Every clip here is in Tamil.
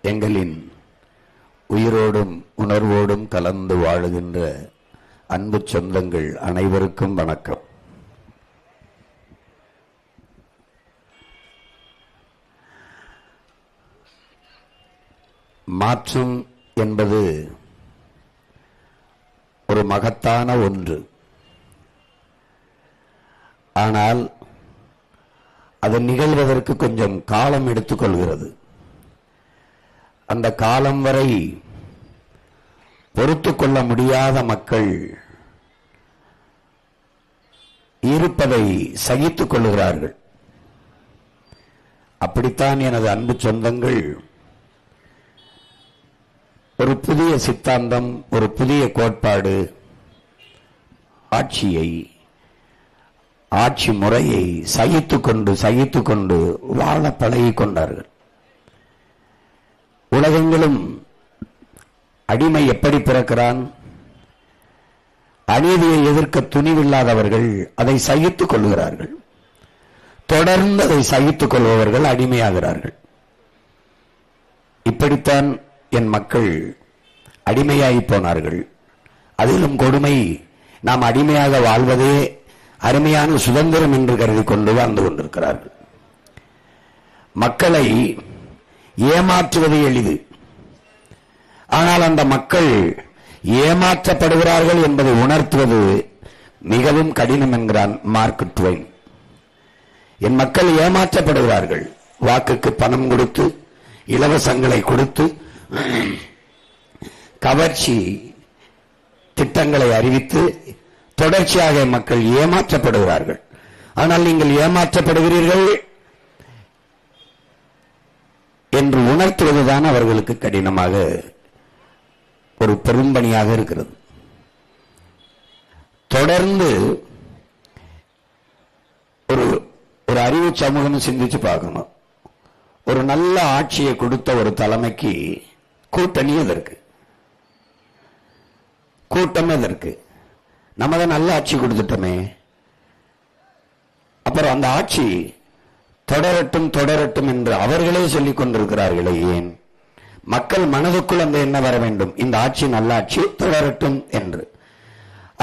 எங்களின் உயிரோடும் உணர்வோடும் கலந்து வாழுகின்ற அன்பு சொந்தங்கள் அனைவருக்கும் வணக்கம். மாற்றம் என்பது ஒரு மகத்தான ஒன்று. ஆனால் அது நிகழ்வதற்கு கொஞ்சம் காலம் எடுத்துக்கொள்கிறது. அந்த காலம் வரை பொறுத்துக் கொள்ள முடியாத மக்கள் இருப்பதை சகித்துக் கொள்கிறார்கள். அப்படித்தான் எனது அன்பு சொந்தங்கள் ஒரு புதிய சித்தாந்தம், ஒரு புதிய கோட்பாடு, ஆட்சி முறையை சகித்துக் கொண்டு வாழ பழகிக் கொண்டார்கள். உலகெங்கிலும் அடிமை எப்படி பிறக்கிறான்? அநீதியை எதிர்க்க துணிவில்லாதவர்கள் அதை சகித்துக் கொள்கிறார்கள். தொடர்ந்து அதை சகித்துக் கொள்பவர்கள் அடிமையாகிறார்கள். இப்படித்தான் என் மக்கள் அடிமையாகி போனார்கள். அதிலும் கொடுமை, நாம் அடிமையாக வாழ்வதே அருமையான சுதந்திரம் என்று கருதி கொண்டு வாழ்ந்து கொண்டிருக்கிறார்கள். மக்களை ஏமாற்றுவது எளிது. ஆனால் அந்த மக்கள் ஏமாற்றப்படுகிறார்கள் என்பதை உணர்த்துவது மிகவும் கடினம் என்கிறான் மார்க் ட்வைன். என் மக்கள் ஏமாற்றப்படுகிறார்கள். வாக்குக்கு பணம் கொடுத்து, இலவசங்களை கொடுத்து, கவர்ச்சி திட்டங்களை அறிவித்து தொடர்ச்சியாக மக்கள் ஏமாற்றப்படுகிறார்கள். ஆனால் நீங்கள் ஏமாற்றப்படுகிறீர்கள் என்று உணர்த்துவதுதான் அவர்களுக்கு கடினமாக ஒரு பெரும்பணியாக இருக்கிறது. தொடர்ந்து ஒரு அறிவு சமூகம் சிந்திச்சு பார்க்கணும். ஒரு நல்ல ஆட்சியை கொடுத்த ஒரு தலைமைக்கு கூட்டணி எதற்கு? கூட்டம் எதற்கு? நம்ம தான் நல்ல ஆட்சி கொடுத்துட்டோமே. அப்புறம் அந்த ஆட்சி தொடரட்டும் என்று அவர்களே சொல்லிக் கொண்டிருக்கிறார்களே, ஏன்? மக்கள் மனதுக்குள் அந்த எண்ணம் வர வேண்டும், இந்த ஆட்சி நல்ல ஆட்சி, தொடரட்டும் என்று.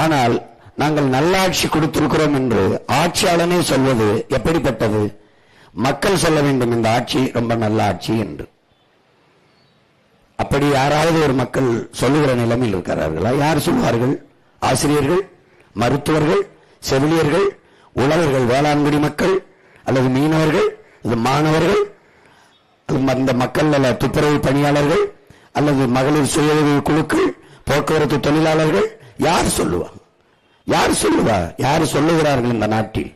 ஆனால் நாங்கள் நல்ல ஆட்சி கொடுத்திருக்கிறோம் என்று ஆட்சியாளனே சொல்வது எப்படிப்பட்டது? மக்கள் சொல்ல வேண்டும் இந்த ஆட்சி ரொம்ப நல்ல ஆட்சி என்று. அப்படி யாராவது ஒரு மக்கள் சொல்லுகிற நிலைமையில் இருக்கிறார்களா? யார் சொல்வார்கள்? ஆசிரியர்கள், மருத்துவர்கள், செவிலியர்கள், உழவர்கள், வேளாண்குடி மக்கள், அல்லது மீனவர்கள், அல்லது மாணவர்கள், அந்த மக்கள் அல்ல துப்புரவு பணியாளர்கள், அல்லது மகளிர் சுய உதவி குழுக்கள், போக்குவரத்து தொழிலாளர்கள்? யார் சொல்லுவார்? யார் சொல்லுகிறார்கள்? இந்த நாட்டில்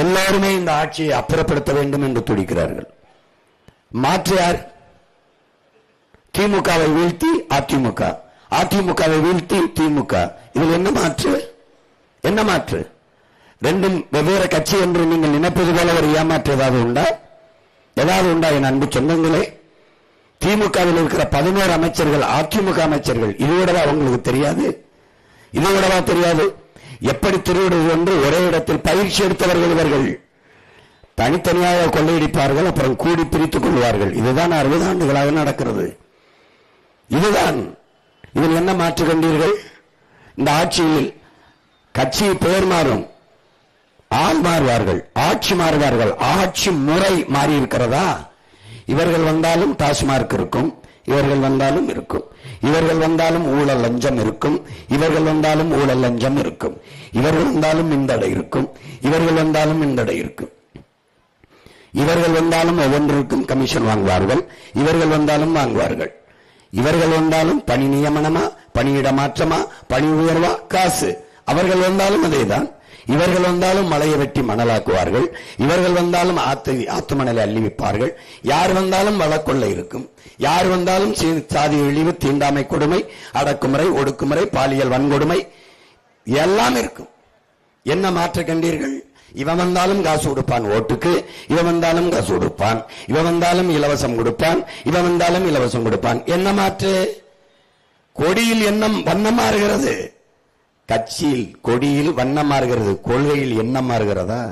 எல்லாருமே இந்த ஆட்சியை அப்புறப்படுத்த வேண்டும் என்று துடிக்கிறார்கள். மாற்று யார்? திமுகவை வீழ்த்தி அதிமுக, அதிமுகவை வீழ்த்தி திமுக. இதில் என்ன மாற்று? ரெண்டும் வெவ்வேறு கட்சி என்று நீங்கள் நினைப்பது போல ஒரு ஏமாற்று ஏதாவது உண்டா? என் அன்பு சொந்தங்களே, திமுகவில் இருக்கிற 11 அமைச்சர்கள் அதிமுக அமைச்சர்கள். இதுவிடவா உங்களுக்கு தெரியாது? எப்படி திருடுவது என்று ஒரே இடத்தில் பயிற்சி எடுத்தவர்கள் இவர்கள். தனித்தனியாக கொள்ளையடிப்பார்கள், அப்புறம் கூடி பிரித்துக் கொள்வார்கள். இதுதான் 60 ஆண்டுகளாக நடக்கிறது. இதில் என்ன மாற்று கண்டீர்கள்? இந்த ஆட்சியில் கட்சி பெயர் மாறும், ஆள் மாறுவார்கள், ஆட்சி மாறுவார்கள். ஆட்சி முறை மாறி இருக்கிறதா? இவர்கள் வந்தாலும் டாஸ்மார்க் இருக்கும், இவர்கள் வந்தாலும் இருக்கும், இவர்கள் வந்தாலும் ஊழல் லஞ்சம் இருக்கும், இவர்கள் வந்தாலும் ஊழல் லஞ்சம் இருக்கும், இவர்கள் வந்தாலும் இந்தடை இருக்கும், இவர்கள் வந்தாலும் இந்தடை இருக்கும், இவர்கள் வந்தாலும் ஒவ்வொன்றிற்கும் கமிஷன் வாங்குவார்கள், இவர்கள் வந்தாலும் வாங்குவார்கள், இவர்கள் வந்தாலும் பணி நியமனமா, பணியிட மாற்றமா, பணி உயர்வா, காசு. அவர்கள் வந்தாலும் அதேதான். இவர்கள் வந்தாலும் மலையை வெட்டி மணலாக்குவார்கள், இவர்கள் வந்தாலும் ஆத்து மணலை அள்ளி வைப்பார்கள். யார் வந்தாலும் வழக்கொள்ளை இருக்கும், யார் வந்தாலும் சாதி இழிவு, தீண்டாமை கொடுமை, அடக்குமுறை, ஒடுக்குமுறை, பாலியல் வன்கொடுமை எல்லாம் இருக்கும். என்ன மாற்ற கண்டீர்கள்? இவன் வந்தாலும் காசு கொடுப்பான் ஓட்டுக்கு, இவன் வந்தாலும் காசு கொடுப்பான், இவன் வந்தாலும் இலவசம் கொடுப்பான், இவன் வந்தாலும் இலவசம் கொடுப்பான். என்ன மாற்று? கொடியில் எண்ணம் வண்ணம் மாறுகிறது, கட்சியில் கொடியில் வண்ணம் மாறுகிறது, கொள்கையில் எண்ணம் மாறுகிறதா?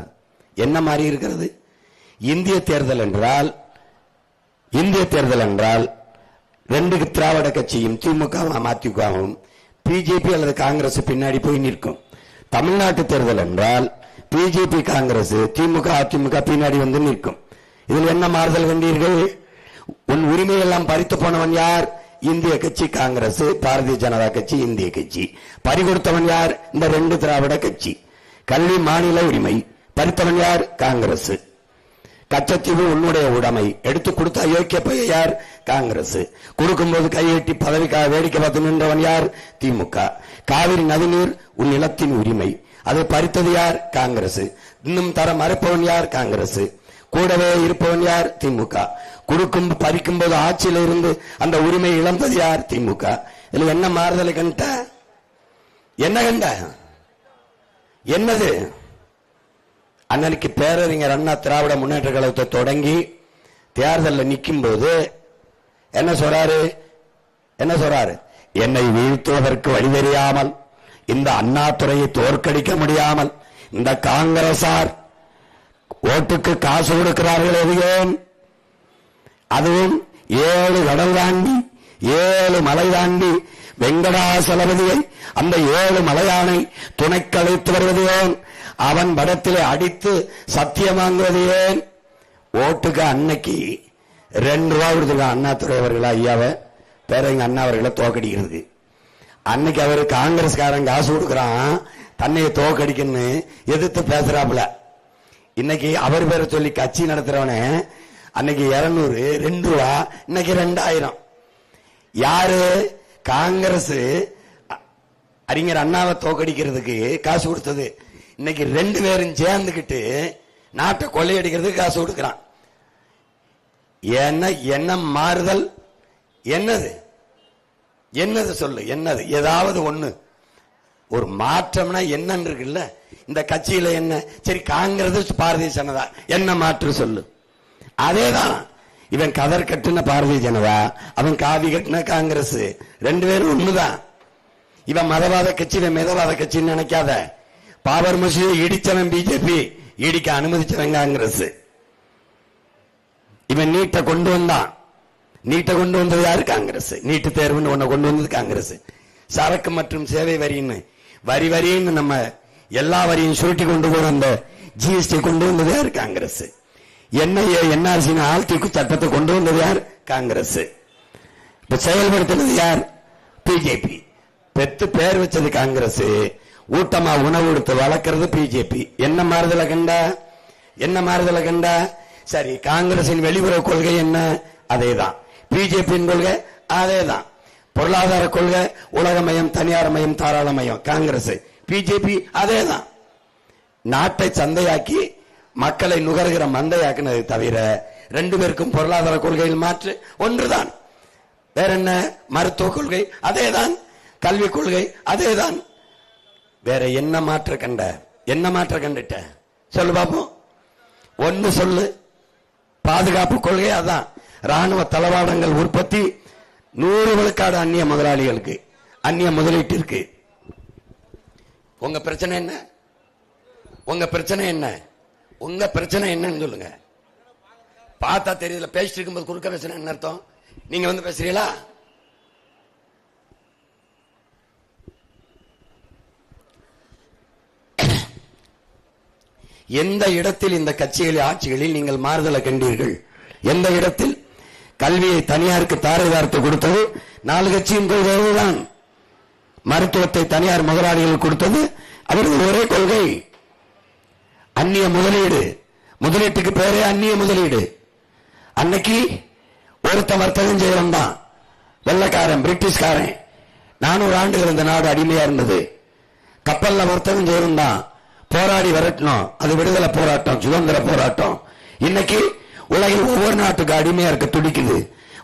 என்ன மாறி இருக்கிறது? இந்திய தேர்தல் என்றால் இந்திய தேர்தல் என்றால் ரெண்டு திராவிட கட்சியும் திமுகவும் அதிமுகவும் பிஜேபி அல்லது காங்கிரஸ் பின்னாடி போய் நிற்கும். தமிழ்நாட்டு தேர்தல் என்றால் பிஜேபி காங்கிரஸ் திமுக அதிமுக பின்னாடி வந்து நிற்கும். இதில் என்ன மாறுதல் கண்டீர்கள்? உன் உரிமையெல்லாம் பறித்து போனவன் யார்? இந்திய கட்சி காங்கிரஸ், பாரதிய ஜனதா கட்சி இந்திய கட்சி. பறிகொடுத்தவன் யார்? இந்த ரெண்டு திராவிட கட்சி. கல்வி மாநில உரிமை பறித்தவன் யார்? காங்கிரஸ். கச்சத்தீவு உன்னுடைய உடைமை எடுத்து கொடுத்த அயோக்கிய பைய யார்? காங்கிரஸ். கொடுக்கும்போது கையெட்டி பதவிக்காக வேடிக்கை பார்த்து நின்றவன் யார்? திமுக. காவிரி நதிநீர் உன் நிலத்தின் உரிமை, அதை பறித்தது யார்? காங்கிரஸ். இன்னும் தர மறைப்பவன் யார்? காங்கிரஸ். கூடவே இருப்பவன் யார்? திமுக. கொடுக்கும் பறிக்கும் போது ஆட்சியில் இருந்து அந்த உரிமை இழந்தது யார்? திமுக. இதுல என்ன மாறுதலை கண்ட? என்ன கண்ட? என்னது? அன்னைக்கு பேரறிஞர் அண்ணா திராவிட முன்னேற்ற கழகத்தை தொடங்கி தேர்தலில் நிற்கும் போது என்ன சொல்றாரு? என்னை வீழ்த்துவதற்கு வழி தெரியாமல், இந்த அண்ணாதுரையை தோற்கடிக்க முடியாமல் இந்த காங்கிரசார் ஓட்டுக்கு காசு கொடுக்கிறார்கள். எதுவும் அதுவும் 7 கடல் தாண்டி 7 மலை தாண்டி வெங்கடாசலபதியை அந்த 7 மலையானை துணைக்கு அழைத்து வருவது ஏன்? அவன் படத்திலே அடித்து சத்தியம் வாங்குவது ஏன்? ஓட்டுக்கு அன்னைக்கு 2 ரூபா கொடுத்துருக்கான் அண்ணாதுரை அவர்கள் ஐயாவை, பேரறிஞர் அண்ணா அவர்களை தோக்கடிக்கிறது. அன்னைக்கு அவர் காங்கிரஸ்காரன் காசு கொடுக்கிறான் தன்னையை தோக்கடிக்கன்னு எதிர்த்து பேசுறாப்புல. இன்னைக்கு அவர் பேரை சொல்லி கட்சி நடத்துறவன அன்னைக்கு 200 2 ரூபா, இன்னைக்கு 2000. யாரு? காங்கிரஸ் அறிஞர் அண்ணாவை தோக்கடிக்கிறதுக்கு காசு கொடுத்தது. இன்னைக்கு 2 பேரும் சேர்ந்துக்கிட்டு நாட்டை கொள்ளையடிக்கிறதுக்கு காசு கொடுக்கிறான். என்ன மாறுதல்? என்னது சொல்லு? என்னது? ஏதாவது ஒண்ணு ஒரு மாற்றம்னா என்னன்னு இருக்குல்ல இந்த கட்சியில. என்ன சரி, காங்கிரஸ் பாரதிய ஜனதா என்ன மாற்று சொல்லு? அதேதான். இவன் கதர் கட்டுன பாரதிய ஜனதா, அவன் காவி கட்டின காங்கிரஸ், 2 பேரும் ஒண்ணுதான். இவன் மதவாத கட்சி, இவன் மிதவாத கட்சின்னு நினைக்காத. பாபர் மசூதியை இடிச்சவன் பிஜேபி, இடிக்க அனுமதிச்சவன் காங்கிரஸ். இவன் நீட்டை கொண்டு வந்தான். நீட்டை கொண்டு வந்தது யாரு? காங்கிரஸ். நீட்டு தேர்வுன்னு ஒண்ணு கொண்டு வந்தது காங்கிரஸ். சரக்கு மற்றும் சேவை வரின்னு வரின்னு நம்ம எல்லா வரியும் சுருட்டி கொண்டு போற அந்த ஜிஎஸ்டி கொண்டு வந்தது யாரு? காங்கிரஸ். என்ஆர்சி ஆழ்த்தி சட்டத்தை கொண்டு வந்தது யார்? காங்கிரஸ். இப்ப செயல்படுத்தினது யார்? பிஜேபி. பெத்து பேர் வச்சது காங்கிரஸ், ஊட்டமா உணவு கொடுத்து வளர்க்கிறது பிஜேபி. என்ன மாறுதல கண்டா? சரி, காங்கிரசின் வெளியுறவு கொள்கை என்ன? அதேதான். பிஜேபியின் கொள்கை அதேதான். பொருளாதார கொள்கை உலகமயம், தனியார் மயம், தாராளமயம் காங்கிரஸ். பிஜேபி அதேதான். நாட்டை சந்தையாக்கி மக்களை நுகர்கிற மந்தையாக்குனதை தவிர 2 பேருக்கும் பொருளாதார கொள்கையில் மாற்று ஒன்றுதான். வேற என்ன? மருத்துவ கொள்கை அதேதான், கல்வி கொள்கை அதேதான். வேற என்ன மாற்ற கண்டுட்ட சொல்லு பாப்போம். ஒன்னு சொல்லு. பாதுகாப்பு கொள்கை அதான். ராணுவ தளவாடங்கள் உற்பத்தி 100 விழுக்காடு அந்நிய முதலாளிகளுக்கு, அந்நிய முதலீட்டிற்கு. உங்க பிரச்சனை என்னன்னு சொல்லுங்க. பார்த்தா தெரியல, பேசிட்டு இருக்கும்போது குறுக்க பேசுறேன் என்ன அர்த்தம்? நீங்க வந்து பேசுறீங்களா? எந்த இடத்தில் இந்த கட்சிகளில் ஆட்சிகளில் நீங்கள் மாறுதலை கண்டீர்கள்? எந்த இடத்தில்? கல்வியை தனியாருக்கு தாரை வார்த்து கொடுத்தது 4 கட்சியின் கொள்கைதான். மருத்துவத்தை தனியார் முதலாளிகள் கொடுத்தது அவர்கள் ஒரே கொள்கை. அந்நிய முதலீட்டுக்கு பேரே அந்நிய முதலீடு. அன்னைக்கு ஒருத்த வர்த்தகம் செய்ய வந்தான், வெள்ளக்காரன், பிரிட்டிஷ்காரன். 400 ஆண்டுகள் இந்த நாடு அடிமையா இருந்தது. கப்பல்ல வர்த்தகம் செய்ய வந்தான், போராடி விரட்டணும். அது விடுதலை போராட்டம், சுதந்திர போராட்டம். இன்னைக்கு உலகில் ஒவ்வொரு நாட்டுக்கு அடிமையா இருக்க துடிக்குது.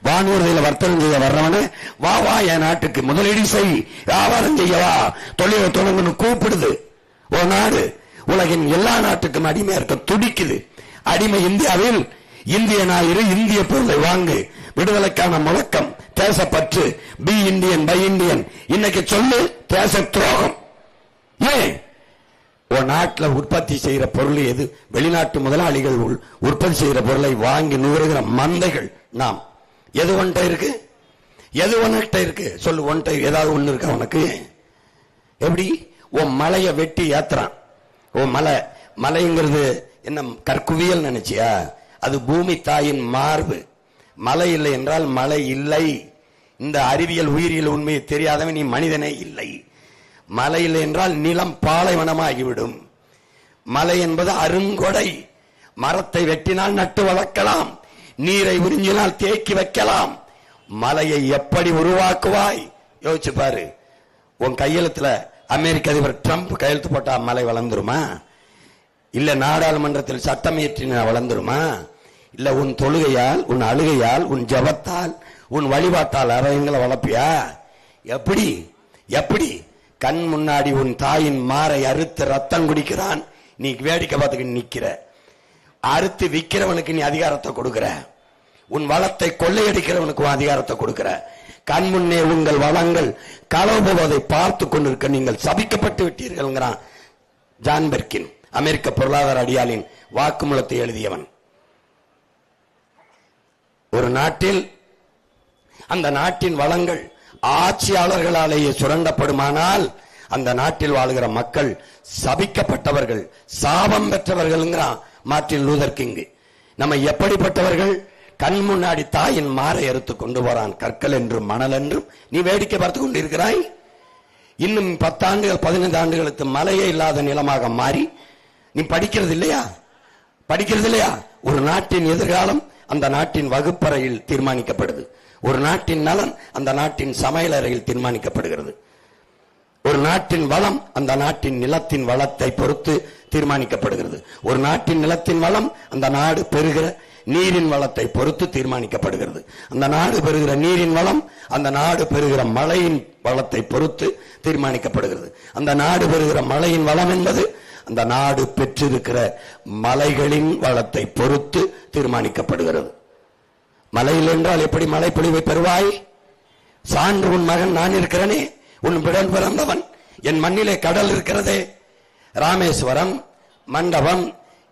வானூர்தியில வர்த்தகம் செய்ய வர்றவன வா என் நாட்டுக்கு முதலீடு செய், வியாபாரம் செய்யவா, தொழிலை தொடங்கணும் கூப்பிடுது. ஒரு நாடு உலகின் எல்லா நாட்டுக்கும் அடிமையா இருக்க துடிக்குது. அடிமை இந்தியாவில் இந்திய ஞாயிறு, இந்திய பொருளை வாங்கு, விடுதலைக்கான முழக்கம், தேசப்பற்று, பி இந்தியன் பை இந்தியன். இன்னைக்கு சொல்லு தேச துரோகம். ஏன்? ஒரு நாட்டில் உற்பத்தி செய்யற பொருள் எது? வெளிநாட்டு முதலாளிகள் உற்பத்தி செய்யற பொருளை வாங்கி நுகருகிற மந்தைகள் நாம். எது ஒன்றை இருக்கு? எது ஒன்கிட்ட இருக்கு? சொல்லு, ஒன்றை ஏதாவது ஒண்ணு இருக்கா உனக்கு? எப்படி? உன் மலையை வெட்டி ஏத்துறான். உன் மலைங்கிறது என்ன கற்குவியல் நினைச்சியா? அது பூமி தாயின் மார்பு. மலை இல்லை என்றால் மழை இல்லை. இந்த அறிவியல் உயிரியல் உண்மையை தெரியாதவன் நீ மனிதனே இல்லை. மலை இல்லை என்றால் நிலம் பாலைவனமாகிவிடும். மலை என்பது அருங்கொடை. மரத்தை வெட்டினால் நட்டு வளர்க்கலாம், நீரை உறிஞ்சினால் தேக்கி வைக்கலாம். மலையை எப்படி உருவாக்குவாய் யோசிச்சு பாரு. உன் கையெழுத்துல அமெரிக்க அதிபர் ட்ரம்ப் கையெழுத்து போட்டா மலை வளர்ந்துருமா? இல்ல நாடாளுமன்றத்தில் சட்டம் இயற்றின வளர்ந்துருமா? இல்ல உன் தொழுகையால், உன் அழுகையால், உன் ஜபத்தால், உன் வழிபாட்டால் அரங்கங்களை வளர்ப்பியா? எப்படி? எப்படி? கண் முன்னாடி உன் தாயின் மாரை அறுத்து ரத்தம் குடிக்கிறான், நீ வேடிக்கை பார்த்துக்கிட்டு நிக்கிற. அறுத்து விக்கிறவனுக்கு நீ அதிகாரத்தை கொடுக்கிற. உன் வளத்தை கொள்ளையடிக்கிறவனுக்கு அதிகாரத்தை கொடுக்கிற. கண் முன்னே உங்கள் வளங்கள் களவு போவதை பார்த்து கொண்டிருக்க நீங்கள் சபிக்கப்பட்டு விட்டீர்கள். ஜான் பெர்கின், அமெரிக்க பொருளாதார அடியாளின் வாக்குமூலத்தை எழுதியவன். ஒரு நாட்டில் அந்த நாட்டின் வளங்கள் ஆட்சியாளர்களாலேயே சுரண்டப்படுமானால் அந்த நாட்டில் வாழுகிற மக்கள் சபிக்கப்பட்டவர்கள், சாபம் பெற்றவர்கள். Martin Luther king. நம்ம எப்படிப்பட்டவர்கள்? கண் முன்னாடி தாயின் மாறை அறுத்து கொண்டு போறான், கற்கள் என்றும் மணல் என்றும் நீ வேடிக்கை பார்த்து கொண்டு இருக்கிறாய். இன்னும் 10 ஆண்டுகள் 15 ஆண்டுகளுக்கு மழையே இல்லாத நிலமாக மாறி நீ படிக்கிறது இல்லையா? படிக்கிறது இல்லையா? ஒரு நாட்டின் எதிர்காலம் அந்த நாட்டின் வகுப்பறையில் தீர்மானிக்கப்படுது. ஒரு நாட்டின் நலன் அந்த நாட்டின் சமையலறையில் தீர்மானிக்கப்படுகிறது. ஒரு நாட்டின் வளம் அந்த நாட்டின் நிலத்தின் வளத்தை பொறுத்து தீர்மானிக்கப்படுகிறது. ஒரு நாட்டின் நிலத்தின் வளம் அந்த நாடு பெறுகிற நீரின் வளத்தை பொறுத்து தீர்மானிக்கப்படுகிறது. அந்த நாடு பெறுகிற நீரின் வளம் அந்த நாடு பெறுகிற மழையின் வளத்தை பொறுத்து தீர்மானிக்கப்படுகிறது. அந்த நாடு பெறுகிற மழையின் வளம் என்பது அந்த நாடு பெற்றிருக்கிற மலைகளின் வளத்தை பொறுத்து தீர்மானிக்கப்படுகிறது. மலையில் என்றால் எப்படி மழை பொழிவை பெறுவாய்? சான்று உன் மகன் நான் இருக்கிறனே, உன் பிடன் பிறந்தவன். என் மண்ணிலே கடல் இருக்கிறதே, ராமேஸ்வரம், மண்டபம்,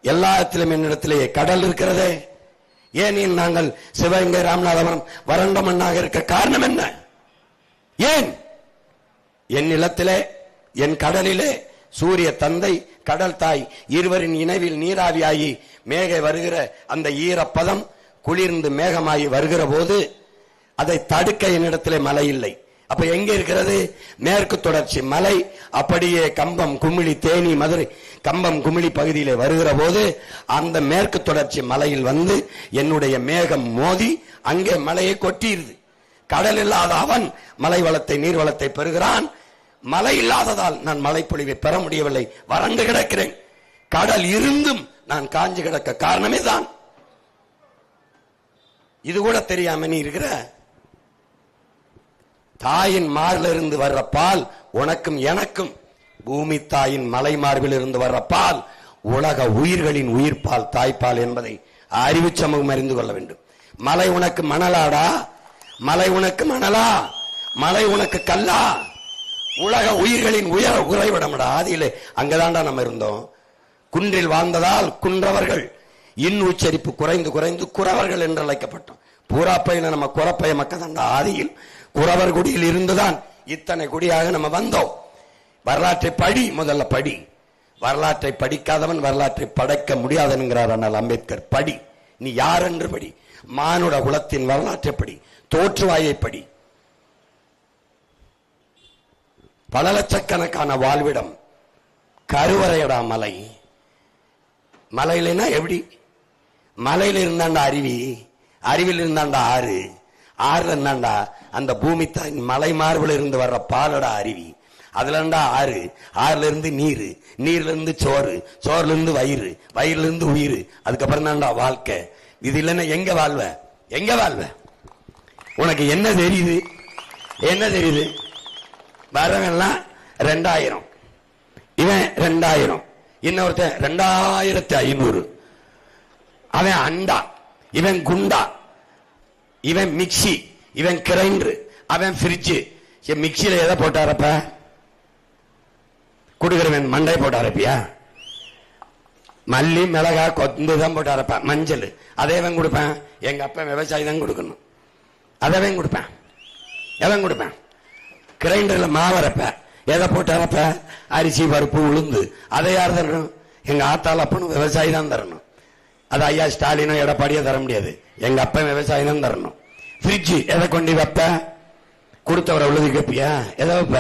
எல்லாத்திலும் என்னிடத்திலே கடல் இருக்கிறதே. ஏன் நாங்கள் சிவகங்கை, ராமநாதபுரம் வறண்ட மண்ணாக இருக்க காரணம் என்ன? ஏன்? என் நிலத்திலே, என் கடலிலே சூரிய தந்தை, கடல் தாய் இருவரின் இணைவில் நீராவியாகி மேக வருகிற அந்த ஈரப்பதம் குளிர்ந்து மேகமாகி வருகிற போது அதை தடுக்க என்னிடத்திலே மழை இல்லை. அப்ப எங்க இருக்கிறது? மேற்கு தொடர்ச்சி மலை அப்படியே கம்பம், குமிழி, தேனி, மதுரை, கம்பம், குமிழி பகுதியிலே வருகிற போது அந்த மேற்கு தொடர்ச்சி மலையில் வந்து என்னுடைய மேகம் மோதி அங்கே மலையை கொட்டியிருது. கடல் இல்லாத அவன் மலை வளத்தை, நீர் வளத்தை பெறுகிறான். மழை இல்லாததால் நான் மழை பொழிவை பெற முடியவில்லை, வறண்டு கிடக்கிறேன். கடல் இருந்தும் நான் காஞ்சு கிடக்க காரணமே தான். இது கூட தெரியாம நீ இருக்கிற. தாயின் மார்பில் இருந்து வர்ற பால் உனக்கும் எனக்கும், பூமி தாயின் மலை மார்பில் இருந்து வர்ற பால் உலக உயிர்களின் உயிர்ப்பால், தாய்ப்பால் என்பதை அறிவு சமூகம் அறிந்து கொள்ள வேண்டும். மலை உனக்கு மணலாடா? மலை உனக்கு மணலா? மலை உனக்கு கல்லா? உலக உயிர்களின் உறைவிடமடா. அதிலே அங்கதான்டா நம்ம இருந்தோம். குன்றில் வாழ்ந்ததால் குன்றவர்கள், இன் உச்சரிப்பு குறைந்து குறைந்து குறவர்கள் என்று அழைக்கப்பட்டோம். பூராப்பையில நம்ம குறப்பைய மக்கள் ஆதியில் குறவர் குடியில் இருந்துதான் இத்தனை குடியாக நம்ம வந்தோம். வரலாற்றை படி, முதல்ல படி. வரலாற்றை படிக்காதவன் வரலாற்றை படைக்க முடியாது என்கிறார் அண்ணல் அம்பேத்கர். படி, நீ யார் என்று படி. மானுட குலத்தின் வரலாற்றை படி, தோற்றுவாயை படி. பல லட்சக்கணக்கான வாழ்விடம் கருவறையடா மலை. மலையிலனா எப்படி? மலையில இருந்தாண்டா அருவி, அருவியில் இருந்தாண்டா ஆறு, ஆறுல இருந்தாண்டா அந்த பூமி தாயின் மலை மார்பில் இருந்து வர்ற பாலடா அருவி. அதுல இருந்தா ஆறு, ஆறுல இருந்து நீர், நீர்ல இருந்து சோறு, சோறுல இருந்து வயிறு, வயிறுல இருந்து உயிர், அதுக்கப்புறம் தான்டா வாழ்க்கை. இது இல்லைன்னா எங்க வாழ்வ? எங்க வாழ்வ? உனக்கு என்ன தெரியுது? என்ன தெரியுது? வரவெல்லாம் 2000, இவன் 2000, இன்னொருத்தன் 2500. அவன் அண்டா, இவன் குண்டா, இவன் மிக்சி, இவன் கிரைண்டர், அவன் பிரிட்ஜ். மிக்சியில எதை போட்டாரப்ப? குடுக்கிறவன் மண்டை போட்டாரப்பியா? மல்லி மிளகா கொந்து தான் போட்டு அரைப்பேன். மஞ்சள் அதேவன் கொடுப்பேன். எங்க அப்பா விவசாயி தான் கொடுக்கணும். அதவன் கொடுப்பேன். எவன் கொடுப்பேன்? கிரைண்டர்ல மாவு அரைப்பேன். எதை போட்டு அரைப்பேன்? அரிசி பருப்பு உளுந்து. அதை யார் தரணும்? எங்க ஆத்தாள் அப்பனும் விவசாயி தான் தரணும். அது ஐயா ஸ்டாலினோ எடப்பாடியோ தர முடியாது. எங்க அப்பா விவசாயி தான் தரணும். ஃப்ரிட்ஜ் எதை கொண்டு வைப்ப? கொடுத்தவரை உள்ளது கேப்பியா? எதை வைப்ப?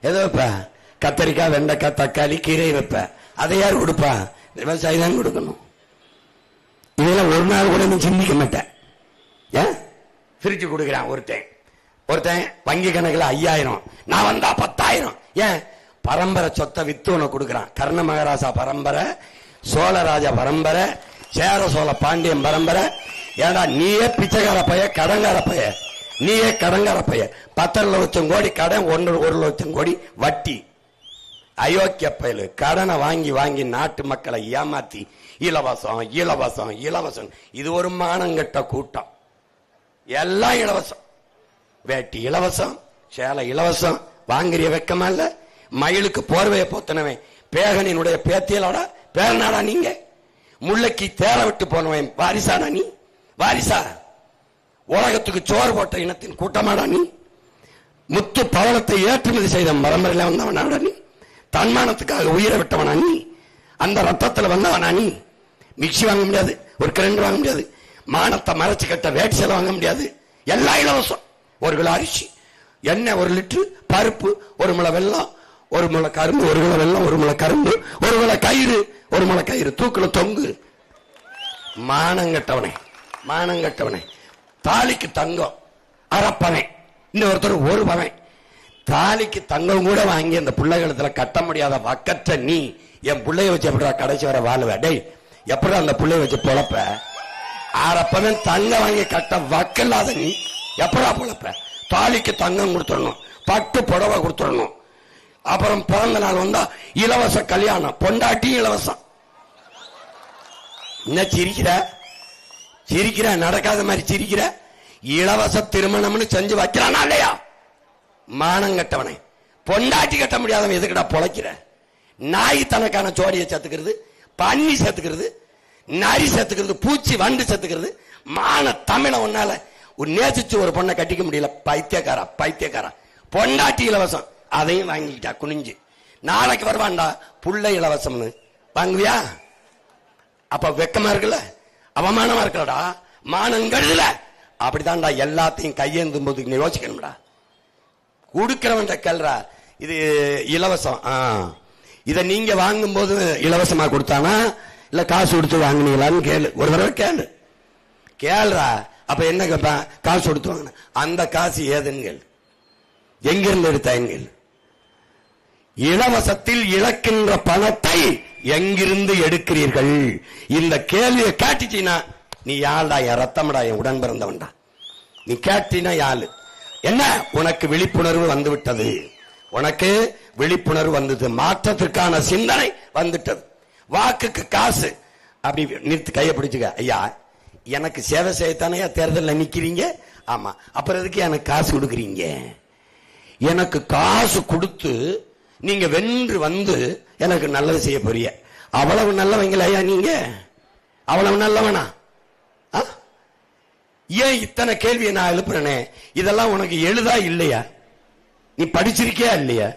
எதை வைப்ப? கத்தரிக்காய், வெண்டைக்காய், தக்காளி, கீரை வைப்ப. அதை யார் கொடுப்பா? விவசாயி தான் கொடுக்கணும். இதெல்லாம் ஒரு நாள் கூட நீ சிந்திக்க மாட்டேன். ஏன் ஃப்ரிட்ஜ் கொடுக்குறான் ஒருத்தன் வங்கி கணக்குல 5000, நான் வந்தா 10,000. ஏன்? பரம்பரை சொத்தை வித்து உனக்கு கொடுக்குறான். கர்ண மகாராஜா பரம்பரை, சோழராஜா பரம்பரை, சேர சோழ பாண்டியன் பரம்பரை. ஏடா நீயே பிச்சைக்கார பைய, கடங்கார பைய, நீயே கடங்கார பைய. 10 லட்சம் கோடி கடன், 1 லட்சம் கோடி வட்டி. அயோக்கிய பயலு கடனை வாங்கி வாங்கி நாட்டு மக்களை ஏமாத்தி இலவசம் இலவசம் இலவசம். இது ஒரு மானங்கட்ட கூட்டம். எல்லாம் இலவசம். வேட்டி இலவசம், சேலை இலவசம். வாங்குறிய வெக்கமா இல்ல? மயிலுக்கு போர்வையை போத்தனவன் பேகனினுடைய பேத்தியலோட பேரனாடா நீங்க? முல்லைக்கு தேர விட்டு போனவன் வாரிசாடா நீ? வாரிசா? உலகத்துக்கு சோறு போட்ட இனத்தின் கூட்டமாடா நீ? முத்து பவளத்தை ஏற்றுமதி செய்த பரம்பரையில வந்தவனாடா நீ? தன்மானத்துக்காக உயிரை விட்டவனா நீ? அந்த ரத்தத்துல வந்தவனா நீ? மிக்சி வாங்க முடியாது, ஒரு கிரைண்டர் வாங்க முடியாது, மானத்தை மறைச்சு கட்ட வேட்டி சேலை வாங்க முடியாது. எல்லாம் இலவசம். 1 கிலோ அரிசி, எண்ணெய் 1 லிட்டர், பருப்பு, 1 முளை வெல்லம், 1 முளை கரும்பு, 1 கிலோ வெல்லம், 1 முளை கரும்பு, 1 முளை கயிறு, 1 முளை கயிறு தூக்குல தொங்கு. மானங்கட்டவனே, மானங்கட்டவனே. தாலிக்கு தங்கம் அரப்பவன், இன்னொருத்தர் 1 பவன். தாலிக்கு தங்கம் கூட வாங்கி அந்த பிள்ளைகளத்துல கட்ட முடியாத வக்கற்ற நீ என் பிள்ளைய வச்சு எப்படா கடைசி வர வாழுவ? டேய், எப்படா அந்த பிள்ளைய வச்சு பொழப்ப? அரப்பவன் தங்க வாங்கி கட்ட வக்கல்லாத நீ எப்படா பொழப்ப? தாலிக்கு தங்கம் கொடுத்துடணும், பட்டு புடவை கொடுத்துடணும். அப்புறம் பிறந்த நாள் வந்தா இலவச கல்யாணம், பொண்டாட்டி இலவசம். என்ன சிரிக்கிற? சிரிக்கிற? நடக்காத மாதிரி சிரிக்கிற? இலவச திருமணம்னு செஞ்சு வைக்கிறானா இல்லையா? மானங்கட்டவனை. பொண்டாட்டி கட்ட முடியாதவன் எதுக்கடா பொழைக்கிற? நாய் தனக்கான ஜோடியை சேர்த்துக்கிறது, பன்னி சேர்த்துக்கிறது, நரி சேர்த்துக்கிறது, பூச்சி வண்டு சேர்த்துக்கிறது. மான தமிழ ஒன்னால நேசிச்சு ஒரு பொண்ணை கட்டிக்க முடியல. பைத்தியக்காரா பைத்தியக்காரா. பொண்டாட்டி இலவசம், அதையும் வாங்கிக்கிட்டா குனிஞ்சு. நாளைக்கு வருவான்டா புள்ள இலவசம்னு, வாங்குவியா? அப்ப வெக்கமா இருக்குல்ல, அவமானமா இருக்கலடா, மானங்கழுதுல. அப்படித்தான்டா எல்லாத்தையும் கையேந்தும் போது நீ யோசிக்கணும்டா. கொடுக்கிறவன் கேள்றா, இது இலவசம். இத நீங்க வாங்கும் போது இலவசமா கொடுத்தானா இல்ல காசு கொடுத்து வாங்கினீங்களான்னு கேளு. ஒரு தடவை கேளு, கேள்றா. அப்ப என்ன கேட்பான்? காசு கொடுத்து வாங்கின. அந்த காசு ஏதுன்னு கேளு. எங்கிருந்து எடுத்தாங்க? இலவசத்தில் இழக்கின்ற பணத்தை எங்கிருந்து எடுக்கிறீர்கள்? இந்த கேள்வியை கேட்டுச்சீனா நீ யாழ்டா? என் ரத்தம்டா, என் உடன் பிறந்தவன்டா. நீ கேட்டீனா யாழு. என்ன? உனக்கு விழிப்புணர்வு வந்து விட்டது, உனக்கு விழிப்புணர்வு வந்தது, மாற்றத்திற்கான சிந்தனை வந்துட்டது. வாக்குக்கு காசு அப்படி நிறுத்தி கையை பிடிச்சுக்க. ஐயா, எனக்கு சேவை செய்யத்தானே தேர்தலில் நிக்கிறீங்க. ஆமா, அப்புறம் எதுக்கு எனக்கு காசு கொடுக்குறீங்க? எனக்கு காசு கொடுத்து நீங்க வென்று வந்து எனக்கு நல்லது செய்ய போறிய. அவ்வளவு நல்லவங்களா ஐயா நீங்க? அவ்வளவு நல்லவனா? ஏன் இத்தனை கேள்வியை நான் எழுப்புறேனே? இதெல்லாம் உனக்கு எழுதா இல்லையா? நீ படிச்சிருக்கியா இல்லையா?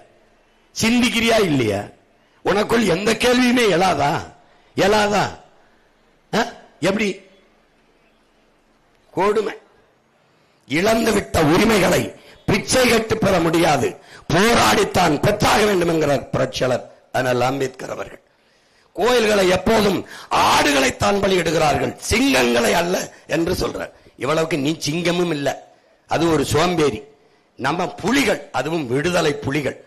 சிந்திக்கிறியா இல்லையா? உனக்குள் எந்த கேள்வியுமே எழாதா? எழாதா? எப்படி? கொடுமை. இழந்து விட்ட உரிமைகளை பிச்சை கட்டு பெற முடியாது, போராடித்தான் பெற்றாக வேண்டும் என்கிறார் புரட்சியாளர் அண்ணல் அம்பேத்கர் அவர்கள். கோயில்களை எப்போதும் ஆடுகளைத்தான் பலியிடுகிறார்கள், சிங்கங்களை அல்ல என்று சொல்றார். இவ்வளவுக்கு நீ சிங்கமும் இல்ல, அது ஒரு சோம்பேறி. நம்ம புலிகள், அதுவும் விடுதலை புலிகள்.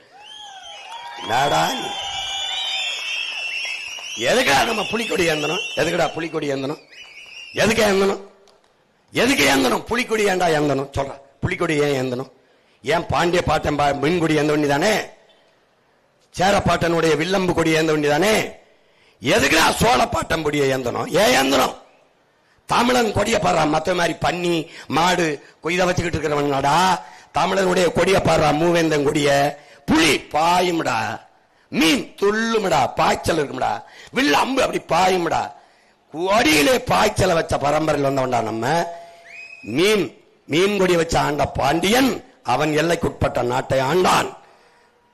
எதுக்கடா நம்ம புலிக்கொடி ஏந்தணும்? எதுக்கடா புலிக்கொடி ஏந்தணும்? எதுக்கு ஏந்தணும்? எதுக்கு ஏந்தணும்? புலிக்கொடி ஏண்டா ஏந்தணும்? சொல்ற. புலிக்கொடி ஏன் ஏந்தணும்? ஏன் பாண்டிய பாட்டன் மீன்கொடி ஏந்த வேண்டியதானே? சேரப்பாட்டனுடைய வில்லம்பு கொடி ஏந்த வேண்டியதானே? எதுக்குடா சோழ பாட்டன் கொடியை ஏந்தணும்? ஏன் ஏந்தணும்? தமிழன் கொடிய பாடுறா. மத்த மாதிரி பன்னி மாடு கொய்த வச்சுக்கிட்டு இருக்கிறவங்கடா தமிழனுடைய கொடிய பாடுறா. மூவேந்தன் கொடிய. புலி பாயும்டா, மீன் துள்ளுமடா, பாய்ச்சல் இருக்கும்டா, வில்ல அம்பு அப்படி பாயும்டா. கொடியிலே பாய்ச்சலை வச்ச பரம்பரையில் வந்தவன்டா நம்ம. மீன் கொடி வச்ச ஆண்ட பாண்டியன் அவன் எல்லைக்குட்பட்ட நாட்டை ஆண்டான்.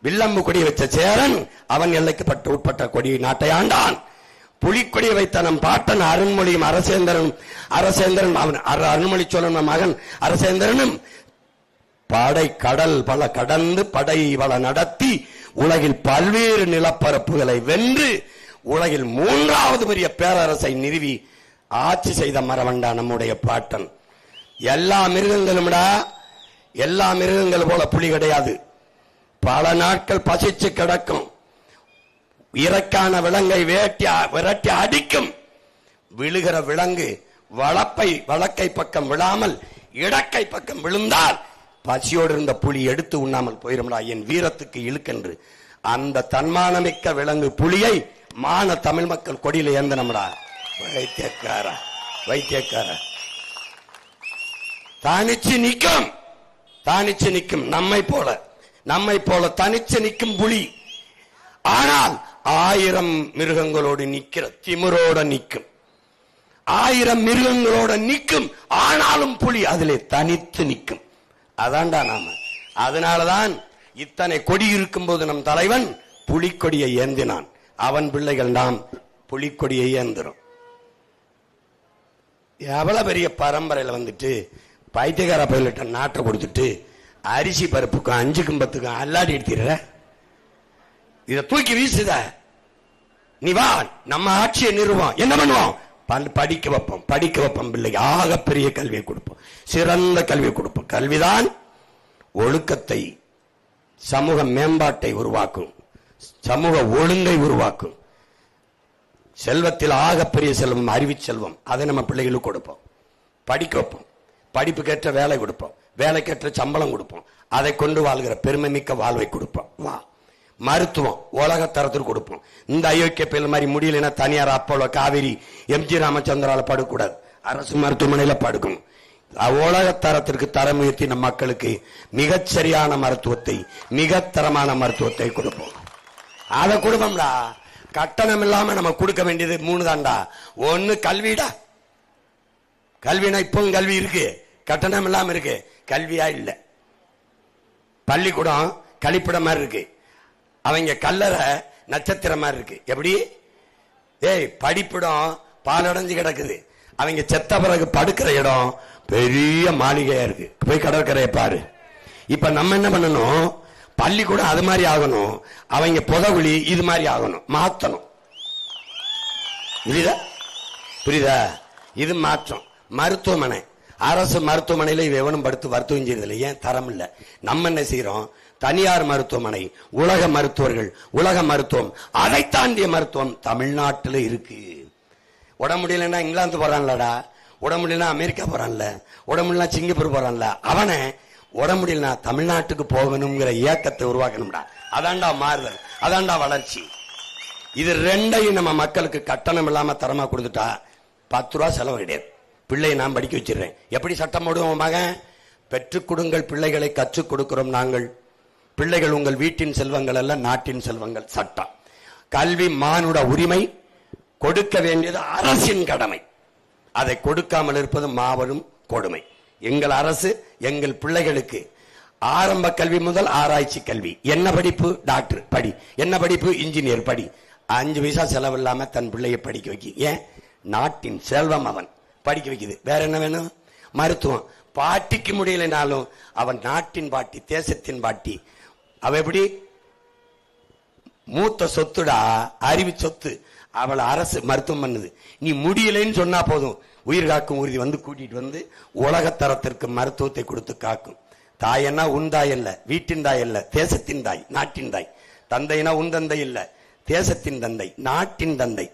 வில்லம்பு கொடி வச்ச சேரன் அவன் எல்லைக்கு உட்பட்ட கொடி நாட்டை ஆண்டான். புலிக்கொடி வைத்த நம் பாட்டன் அருண்மொழியும் அரசேந்திரன் அவன் அருண்மொழி சோழன் மகன் அரசேந்திரனும் படை கடல் பல கடந்து படை பல நடத்தி உலகில் பல்வேறு நிலப்பரப்புகளை வென்று உலகில் 3வது பெரிய பேரரசை நிறுவி ஆட்சி செய்த மரவண்டா நம்முடைய பாட்டன். எல்லா மிருகங்களும்டா, எல்லா மிருகங்கள் போல புலி கிடையாது. பல நாட்கள் பசிச்சு கிடக்கும். இறக்கான விலங்கை விரட்டி அடிக்கும். விழுகிற விலங்கு வழக்கை பக்கம் விழாமல் இடக்கை பக்கம் விழுந்தால் பசியோடு இருந்த புலி எடுத்து உண்ணாமல் போயிரும்டா. என் வீரத்துக்கு இழுக்கென்று அந்த தன்மானமிக்க விலங்கு புலியை மான தமிழ் மக்கள் கொடியில ஏந்தனம்டா. வைத்தியக்கார தனிச்சு நிற்கும். நம்மை போல தனிச்சு நிற்கும் புலி. ஆனால் 1000 மிருகங்களோடு நிக்கிற திமிரோட நிற்கும். 1000 மிருகங்களோட நிற்கும். ஆனாலும் புலி அதிலே தனித்து நிற்கும். அதான்டா நாம. அதனாலதான் இத்தனை கொடி இருக்கும் போது நம் தலைவன் புலிக்கொடியை ஏந்தினான். அவன் பிள்ளைகள் நாம் புலிக்கொடியை ஏந்திரும். எவ்வளவு பெரிய பரம்பரையில வந்துட்டு பைத்தியக்கார பயிலிட்ட நாட்டை கொடுத்துட்டு அரிசி பருப்புக்கும் 5க்கும் 10க்கும் அல்லாடி எடுத்துற. இத தூக்கி வீசுத. நீ வா, நம்ம ஆட்சியை நிறுவோம். என்ன பண்ணுவோம்? படிக்க வைப்போம். பிள்ளைக்கு ஆகப்பெரிய கல்வியை கொடுப்போம், சிறந்த கல்வியை கொடுப்போம். கல்விதான் ஒழுக்கத்தை, சமூக மேம்பாட்டை உருவாக்கும், சமூக ஒழுங்கை உருவாக்கும். செல்வத்தில் ஆகப்பெரிய செல்வம் அறிவு செல்வம். அதை நம்ம பிள்ளைகளுக்கு கொடுப்போம், படிக்க வைப்போம். படிப்புக்கேற்ற வேலை கொடுப்போம், வேலைக்கேற்ற சம்பளம் கொடுப்போம். அதை கொண்டு வாழ்கிற பெருமை மிக்க வாழ்வை கொடுப்போம். வா, மருத்துவம் உலக தரத்திற்கு கொடுப்போம். இந்த அயோக்கிய பேர் மாதிரி முடியலன்னா தனியார் அப்போலோ, காவேரி, எம்ஜி ராமச்சந்திரால படுக்கூடாது, அரசு மருத்துவமனையில படுக்கணும். உலக தரத்திற்கு தரம் உயர்த்தி நம் மக்களுக்கு மிகச்சரியான மருத்துவத்தை, மிக தரமான மருத்துவத்தை கொடுப்போம். அதை கொடுப்போம்டா. கட்டணம் இல்லாம நம்ம கொடுக்க வேண்டியது 3 தான்டா. ஒன்னு கல்விடா. கல்வினா இப்பவும் கல்வி இருக்கு, கட்டணம் இல்லாம இருக்கு. கல்வியா இல்ல. பள்ளிக்கூடம் கழிப்பிடம் மாதிரி இருக்கு, அவங்க கல்லறை நட்சத்திரம் மாதிரி இருக்கு. எப்படி? படிப்பிடம் பாலடைஞ்சு கிடக்குது, அவங்க செத்த பிறகு படுக்கிற இடம் பெரிய மாளிகையா இருக்கு. போய் கடற்கரையை பாரு. இப்ப நம்ம என்ன பண்ணணும்? பள்ளிக்கூடம் அது மாதிரி ஆகணும், அவங்க புதகுழி இது மாதிரி ஆகணும், மாத்தணும். புரியுதா? இது மாற்றம். மருத்துவமனை, அரசு மருத்துவமனையில எவனும் படுத்து மருத்துவம் செய்யறதில்லை. ஏன்? தரம் இல்ல. நம்ம என்ன செய்யறோம்? தனியார் மருத்துவமனை, உலக மருத்துவர்கள், உலக மருத்துவம், அதை தாண்டிய மருத்துவம் தமிழ்நாட்டில் இருக்கு. உடம்பு முடியலன்னா இங்கிலாந்து போறான்லடா, உடம்பு முடியலன்னா அமெரிக்கா போறான்ல, உடம்பு முடியலன்னா சிங்கப்பூர் போறான்ல, அவனை உடம்பு முடியலன்னா தமிழ்நாட்டுக்கு போகணுங்கிற இயக்கத்தை உருவாக்கணும்டா. அதான்டா மாறுதல், அதான்டா வளர்ச்சி. இது ரெண்டையும் நம்ம மக்களுக்கு கட்டணம் இல்லாம தரமா கொடுத்துட்டா 10 ரூபா செலவு கிடையாது. பிள்ளையை நான் படிக்க வச்சிடுறேன். எப்படி சட்டம் போடுவோம்? மகன், பெற்றுக் கொடுங்கள் பிள்ளைகளை, கற்றுக் கொடுக்கிறோம் நாங்கள். பிள்ளைகள் உங்கள் வீட்டின் செல்வங்கள் அல்ல, நாட்டின் செல்வங்கள். சட்டம். கல்வி மானுட உரிமை, கொடுக்க வேண்டியது அரசின் கடமை. அதை கொடுக்காமல் இருப்பது மாபெரும் கொடுமை. எங்கள் அரசு எங்கள் பிள்ளைகளுக்கு ஆரம்ப கல்வி முதல் ஆராய்ச்சி கல்வி. என்ன படிப்பு? டாக்டர் படி. என்ன படிப்பு? இன்ஜினியர் படி. 5 பைசா செலவில்லாம தன் பிள்ளையை படிக்க வைக்க. ஏன்? நாட்டின் செல்வம் அவன் படிக்க வைக்குது. வேற என்ன வேணும்? மருத்துவம். பாட்டிக்கு முடியலனாலும் அவன் நாட்டின் பாட்டி, தேசத்தின் பாட்டி. அவ எப்படி? மூத்த சொத்துடா, அறிவு சொத்து. அவளை அரசு மருத்துவம் பண்ணுது. நீ முடியலைன்னு சொன்னா போதும், உயிர் காக்கும் ஊர்தி வந்து கூட்டிட்டு வந்து உலகத்தரத்திற்கு மருத்துவத்தை கொடுத்து காக்கும். தாயன்னா உன் தாய் இல்ல, வீட்டின் தாய் இல்ல, தேசத்தின் தாய், நாட்டின் தாய். தந்தைனா உன் தந்தை இல்ல, தேசத்தின் தந்தை, நாட்டின் தந்தை.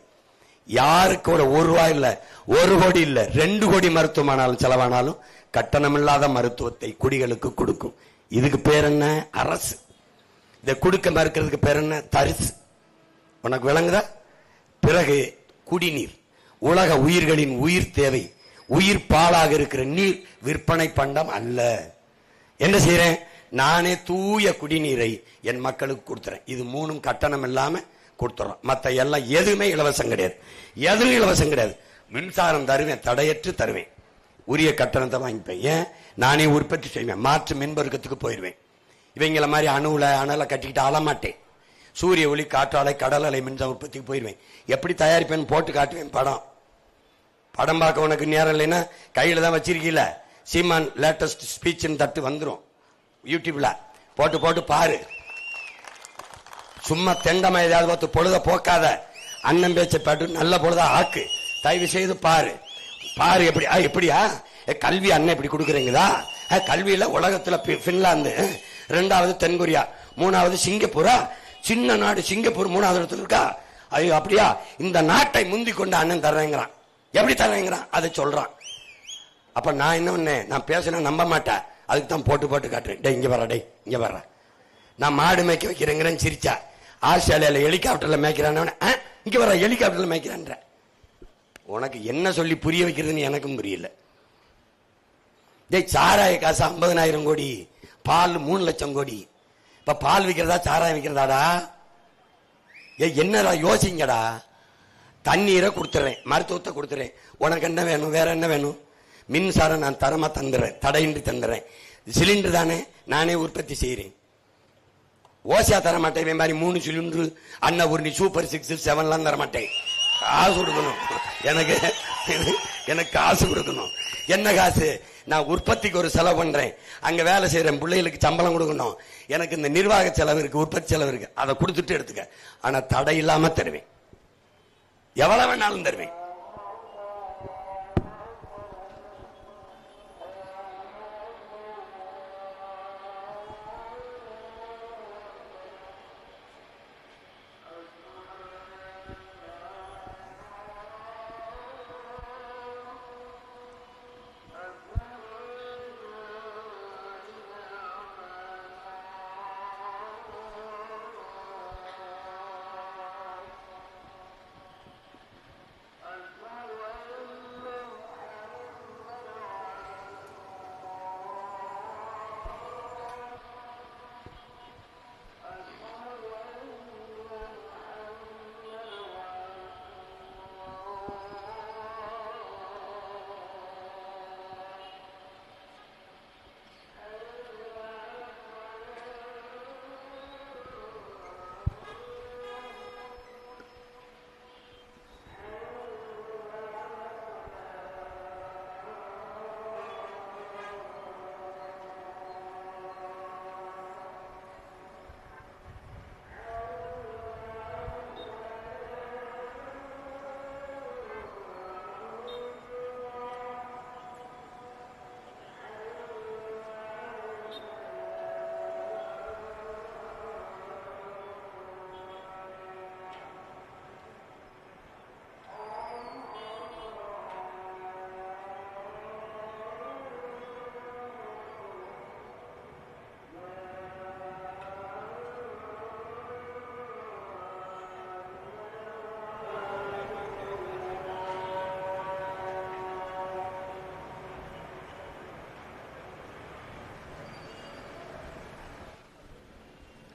யாருக்கு ஒரு ரூபாய் இல்ல, 1 கோடி இல்ல, 2 கோடி மருத்துவமானாலும் செலவானாலும் கட்டணம் இல்லாத மருத்துவத்தை குடிகளுக்கு கொடுக்கும். இதுக்கு பேர் என்ன? அரசு. இதை கொடுக்க மறுக்கிறதுக்கு பேர் என்ன? தரிசு. உனக்கு விளங்குதா? பிறகு குடிநீர். உலக உயிர்களின் உயிர் தேவை. உயிர் பாலாக இருக்கிற நீர் விற்பனை பண்டம் அல்ல. என்ன செய்யறேன்? நானே தூய குடிநீரை என் மக்களுக்கு கொடுத்துறேன். இது மூணும் கட்டணம் இல்லாம கொடுத்துறோம். மத்த எல்லாம் எதுவுமே இலவசம் கிடையாது, எதுவும் இலவசம் கிடையாது. மின்சாரம் தருவேன், தடையற்று தருவேன், உரிய கட்டணத்தை வாங்கிப்பேன். ஏன்? நானே உற்பத்தி செய்வேன், மாற்று மின்பொருக்கத்துக்கு போயிடுவேன். இவங்கள மாதிரி அணலை கட்டிக்கிட்டு ஆளமாட்டேன். சூரிய ஒளி, காற்றாலை, கடல் அலை மின்சார உற்பத்திக்கு போயிடுவேன். எப்படி தயாரிப்பேன்னு போட்டு காட்டுவேன். படம் பார்க்க உனக்கு நேரம் இல்லைன்னா கையில தான் வச்சிருக்கீல, சீமான் லேட்டஸ்ட் ஸ்பீச் தட்டு வந்துடும், யூடியூப்ல போட்டு போட்டு பாரு. சும்மா தெண்டமா ஏதாவது பார்த்து பொழுத போக்காத, அண்ணன் பேச்ச பாட்டு நல்ல பொழுதா ஆக்கு, தயவு செய்து பாரு. எப்படியா கல்வி அண்ணன் இப்படி கொடுக்குறீங்களா? கல்வியில உலகத்துல பின்லாந்து, 2வது தென்கொரியா, 3வது சிங்கப்பூரா, சின்ன நாடு சிங்கப்பூர் 3வது இடத்துல இருக்கா. ஐயோ அப்படியா? இந்த நாட்டை முந்தி கொண்டு அண்ணன் தர்றேங்கிறான். எப்படி தர்றேங்கிறான் அதை சொல்றான். அப்ப நான் என்ன பண்ணேன்? நான் பேசினா நம்ப மாட்டேன், அதுக்கு தான் போட்டு போட்டு காட்டுறேன். டே இங்க வர, டே இங்க வர, நான் மாடு மேய்க்க வைக்கிறேங்கிறேன்னு சிரிச்சா. ஆஸ்திரேலியால ஹெலிகாப்டர்ல மேய்க்கிறான், இங்க வர ஹெலிகாப்டர்ல மேய்க்கிறான்ற. உனக்கு என்ன சொல்லி புரிய வைக்கிறதுன்னு எனக்கும் புரியல. சாராய காசு 50,000 கோடி, பால் 3 லட்சம் கோடி. இப்ப பால் விற்கிறதா சாராயம் விற்கிறதாடா? என்னடா யோசிங்கடா. தண்ணீரை கொடுத்துறேன், மருத்துவத்தை கொடுத்துறேன், உனக்கு என்ன வேணும், வேற என்ன வேணும்? மின்சாரம் நான் தரமா தந்துறேன், தடையின்றி தந்துறேன். சிலிண்டர் தானே நானே உற்பத்தி செய்யறேன். ஓசியா தர மாட்டேன், மாதிரி 3 சிலிண்டர் அன்னபூர்ணி சூப்பர் 6 7 தர மாட்டேன். காசு கொடுக்கணும் எனக்கு காசு கொடுக்கணும். என்ன காசு? நான் உற்பத்திக்கு ஒரு செலவு பண்றேன், அங்க வேலை செய்யறேன், பிள்ளைகளுக்கு சம்பளம் கொடுக்கணும், எனக்கு இந்த நிர்வாக செலவு இருக்கு, உற்பத்தி செலவு இருக்கு, அதை கொடுத்துட்டு எடுத்துக்க. ஆனா தடை இல்லாம தருவேன், எவ்வளவு வேணாலும் தருவேன்.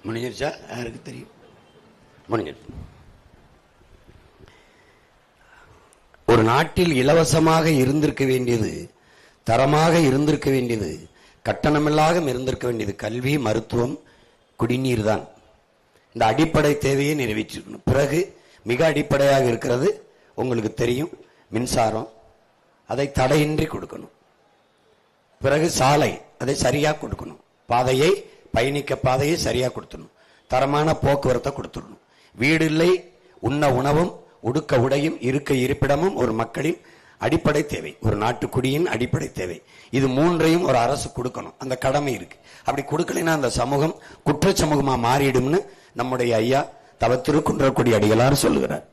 முடிஞ்சிருச்சா? யாருக்கு தெரியும்? முடிஞ்சிருச்சு. ஒரு நாட்டில் இலவசமாக இருந்திருக்க வேண்டியது, தரமாக இருந்திருக்க வேண்டியது, கட்டணமில்லாக இருந்திருக்க வேண்டியது கல்வி, மருத்துவம், குடிநீர் தான். இந்த அடிப்படை தேவையை நிறைவேற்றிருக்கணும். பிறகு மிக அடிப்படையாக இருக்கிறது உங்களுக்கு தெரியும், மின்சாரம், அதை தடையின்றி கொடுக்கணும். பிறகு சாலை, அதை சரியா கொடுக்கணும். பாதையை, பயணிக்க பாதையை சரியா கொடுத்துடணும். தரமான போக்குவரத்தை கொடுத்துடணும். வீடு இல்லை, உண்ண உணவும், உடுக்க உடையும், இருக்க இருப்பிடமும் ஒரு மக்களின் அடிப்படை தேவை, ஒரு நாட்டுக்குடியின் அடிப்படை தேவை. இது மூன்றையும் ஒரு அரசு கொடுக்கணும், அந்த கடமை இருக்கு. அப்படி கொடுக்கலைன்னா அந்த சமூகம் குற்ற சமூகமா மாறிடும்னு நம்முடைய ஐயா தவ திருக்குன்றக்குடி அடிகளார் சொல்லுகிறார்.